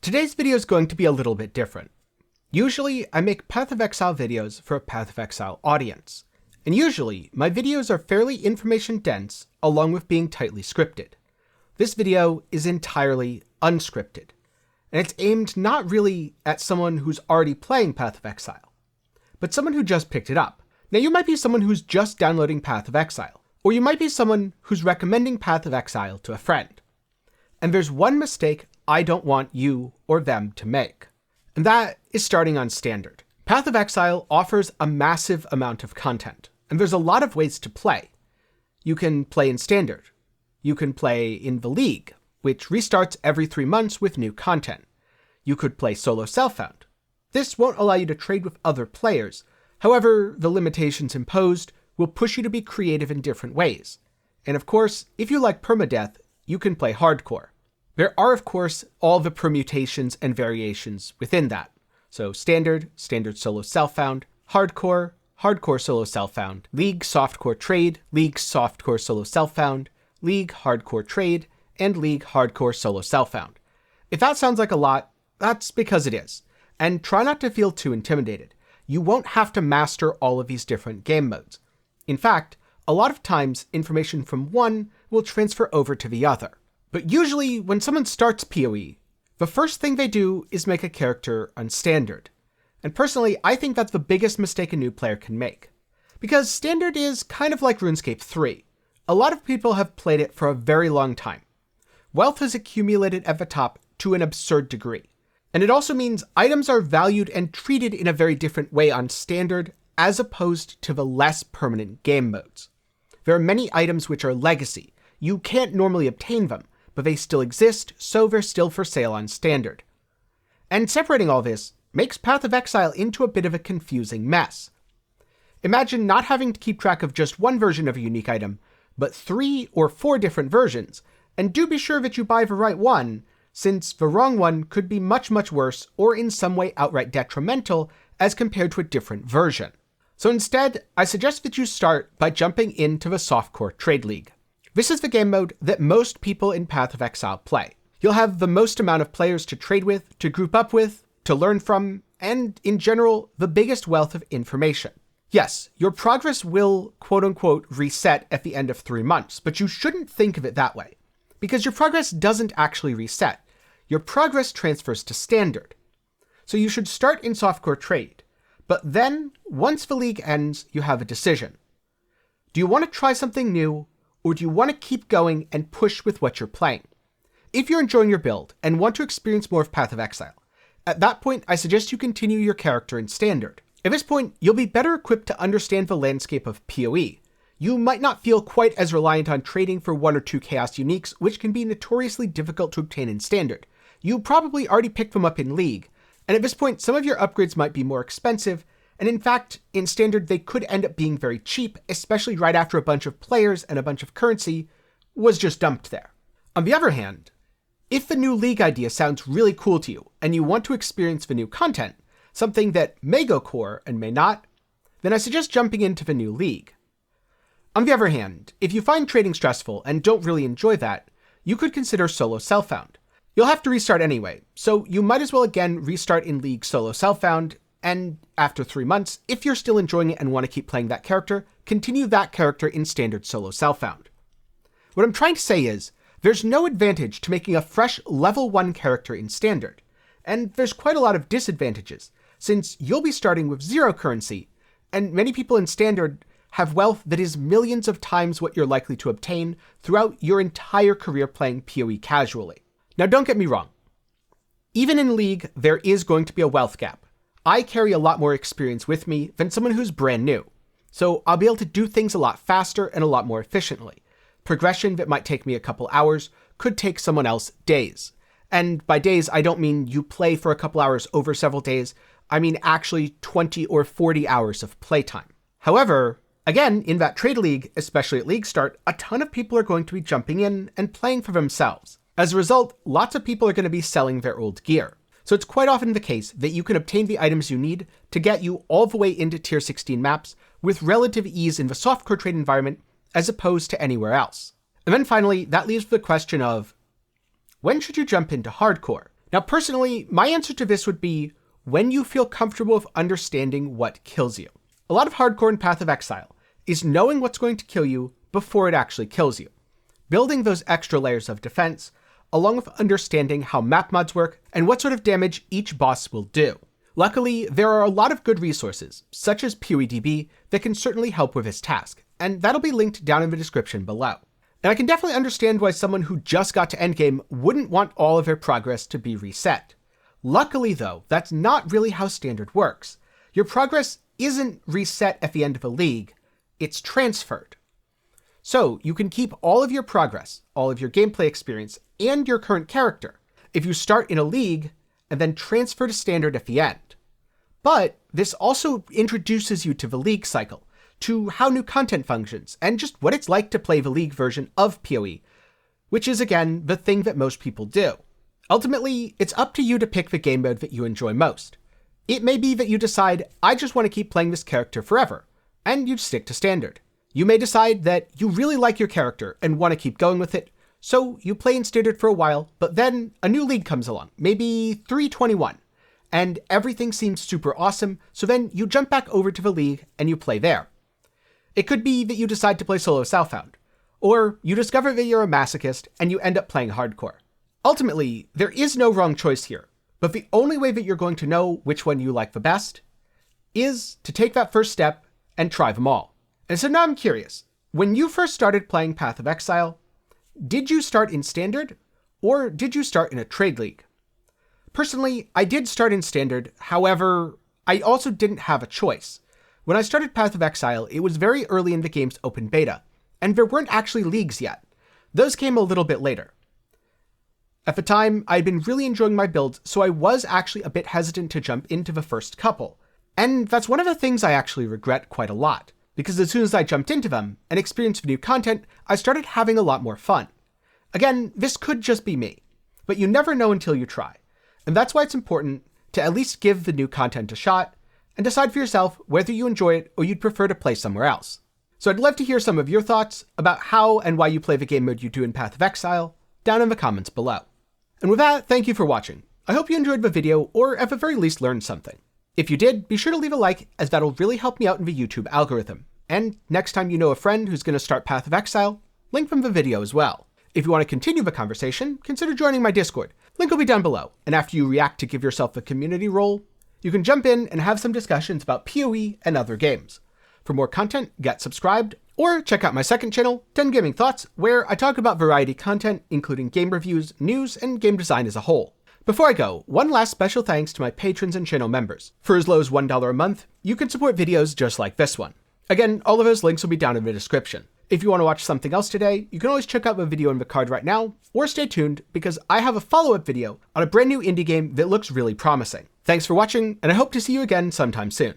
Today's video is going to be a little bit different. Usually, I make Path of Exile videos for a Path of Exile audience, and usually, my videos are fairly information dense along with being tightly scripted. This video is entirely unscripted, and it's aimed not really at someone who's already playing Path of Exile, but someone who just picked it up. Now you might be someone who's just downloading Path of Exile, or you might be someone who's recommending Path of Exile to a friend. And there's one mistake I don't want you or them to make, and that is starting on Standard. Path of Exile offers a massive amount of content, and there's a lot of ways to play. You can play in Standard. You can play in the League, which restarts every 3 months with new content. You could play solo self-found. This won't allow you to trade with other players. However, the limitations imposed will push you to be creative in different ways. And of course, if you like permadeath, you can play hardcore. There are, of course, all the permutations and variations within that. So Standard, Standard Solo Self-Found, Hardcore, Hardcore Solo Self-Found, League Softcore Trade, League Softcore Solo Self-Found, League Hardcore Trade, and League Hardcore Solo Self-Found. If that sounds like a lot, that's because it is. And try not to feel too intimidated. You won't have to master all of these different game modes. In fact, a lot of times information from one will transfer over to the other. But usually, when someone starts PoE, the first thing they do is make a character on Standard. And personally, I think that's the biggest mistake a new player can make. Because Standard is kind of like RuneScape 3. A lot of people have played it for a very long time. Wealth has accumulated at the top to an absurd degree. And it also means items are valued and treated in a very different way on Standard as opposed to the less permanent game modes. There are many items which are legacy. You can't normally obtain them, but they still exist, so they're still for sale on Standard. And separating all this makes Path of Exile into a bit of a confusing mess. Imagine not having to keep track of just one version of a unique item, but 3 or 4 different versions, and do be sure that you buy the right one, since the wrong one could be much, much worse or in some way outright detrimental as compared to a different version. So instead, I suggest that you start by jumping into the Softcore Trade League. This is the game mode that most people in Path of Exile play. You'll have the most amount of players to trade with, to group up with, to learn from, and in general, the biggest wealth of information. Yes, your progress will quote-unquote reset at the end of 3 months, but you shouldn't think of it that way, because your progress doesn't actually reset. Your progress transfers to Standard. So you should start in Softcore Trade, but then, once the league ends, you have a decision. Do you want to try something new, or do you want to keep going and push with what you're playing? If you're enjoying your build and want to experience more of Path of Exile, at that point I suggest you continue your character in Standard. At this point, you'll be better equipped to understand the landscape of PoE. You might not feel quite as reliant on trading for 1 or 2 Chaos Uniques, which can be notoriously difficult to obtain in Standard. You probably already picked them up in League, and at this point some of your upgrades might be more expensive, and in fact, in Standard they could end up being very cheap, especially right after a bunch of players and a bunch of currency was just dumped there. On the other hand, if the new League idea sounds really cool to you, and you want to experience the new content, something that may go core and may not, then I suggest jumping into the new League. On the other hand, if you find trading stressful and don't really enjoy that, you could consider solo self-found. You'll have to restart anyway, so you might as well again restart in League solo self-found, and after 3 months, if you're still enjoying it and want to keep playing that character, continue that character in Standard solo self-found. What I'm trying to say is, there's no advantage to making a fresh level 1 character in Standard, and there's quite a lot of disadvantages, since you'll be starting with 0 currency, and many people in Standard have wealth that is millions of times what you're likely to obtain throughout your entire career playing PoE casually. Now don't get me wrong. Even in League, there is going to be a wealth gap. I carry a lot more experience with me than someone who's brand new, so I'll be able to do things a lot faster and a lot more efficiently. Progression that might take me a couple hours could take someone else days. And by days, I don't mean you play for a couple hours over several days, I mean actually 20 or 40 hours of playtime. However, again, in that trade league, especially at League Start, a ton of people are going to be jumping in and playing for themselves. As a result, lots of people are going to be selling their old gear. So it's quite often the case that you can obtain the items you need to get you all the way into tier 16 maps with relative ease in the softcore trade environment as opposed to anywhere else. And then finally, that leaves the question of, when should you jump into hardcore? Now, personally, my answer to this would be when you feel comfortable with understanding what kills you. A lot of hardcore in Path of Exile is knowing what's going to kill you before it actually kills you. Building those extra layers of defense, along with understanding how map mods work and what sort of damage each boss will do. Luckily, there are a lot of good resources, such as PoEDB, that can certainly help with this task, and that'll be linked down in the description below. And I can definitely understand why someone who just got to endgame wouldn't want all of their progress to be reset. Luckily though, that's not really how standard works. Your progress isn't reset at the end of a league, it's transferred. So you can keep all of your progress, all of your gameplay experience, and your current character if you start in a league and then transfer to standard at the end. But this also introduces you to the league cycle, to how new content functions, and just what it's like to play the league version of PoE, which is again the thing that most people do. Ultimately, it's up to you to pick the game mode that you enjoy most. It may be that you decide, I just want to keep playing this character forever, and you stick to standard. You may decide that you really like your character and want to keep going with it, so you play in standard for a while, but then a new league comes along, maybe 321, and everything seems super awesome, so then you jump back over to the league and you play there. It could be that you decide to play solo Southbound, or you discover that you're a masochist and you end up playing hardcore. Ultimately, there is no wrong choice here, but the only way that you're going to know which one you like the best is to take that first step and try them all. And so now I'm curious, when you first started playing Path of Exile, did you start in standard or did you start in a trade league? Personally, I did start in standard, however, I also didn't have a choice. When I started Path of Exile, it was very early in the game's open beta, and there weren't actually leagues yet. Those came a little bit later. At the time, I'd been really enjoying my builds, so I was actually a bit hesitant to jump into the first couple. And that's one of the things I actually regret quite a lot, because as soon as I jumped into them and experienced the new content, I started having a lot more fun. Again, this could just be me, but you never know until you try. And that's why it's important to at least give the new content a shot, and decide for yourself whether you enjoy it or you'd prefer to play somewhere else. So I'd love to hear some of your thoughts about how and why you play the game mode you do in Path of Exile down in the comments below. And with that, thank you for watching. I hope you enjoyed the video, or at the very least learned something. If you did, be sure to leave a like, as that'll really help me out in the YouTube algorithm. And next time you know a friend who's going to start Path of Exile, link from the video as well. If you want to continue the conversation, consider joining my Discord. Link will be down below, and after you react to give yourself a community role, you can jump in and have some discussions about PoE and other games. For more content, get subscribed, or check out my second channel, 10 Gaming Thoughts, where I talk about variety content, including game reviews, news, and game design as a whole. Before I go, one last special thanks to my patrons and channel members. For as low as $1 a month, you can support videos just like this one. Again, all of those links will be down in the description. If you want to watch something else today, you can always check out the video in the card right now, or stay tuned, because I have a follow-up video on a brand new indie game that looks really promising. Thanks for watching, and I hope to see you again sometime soon.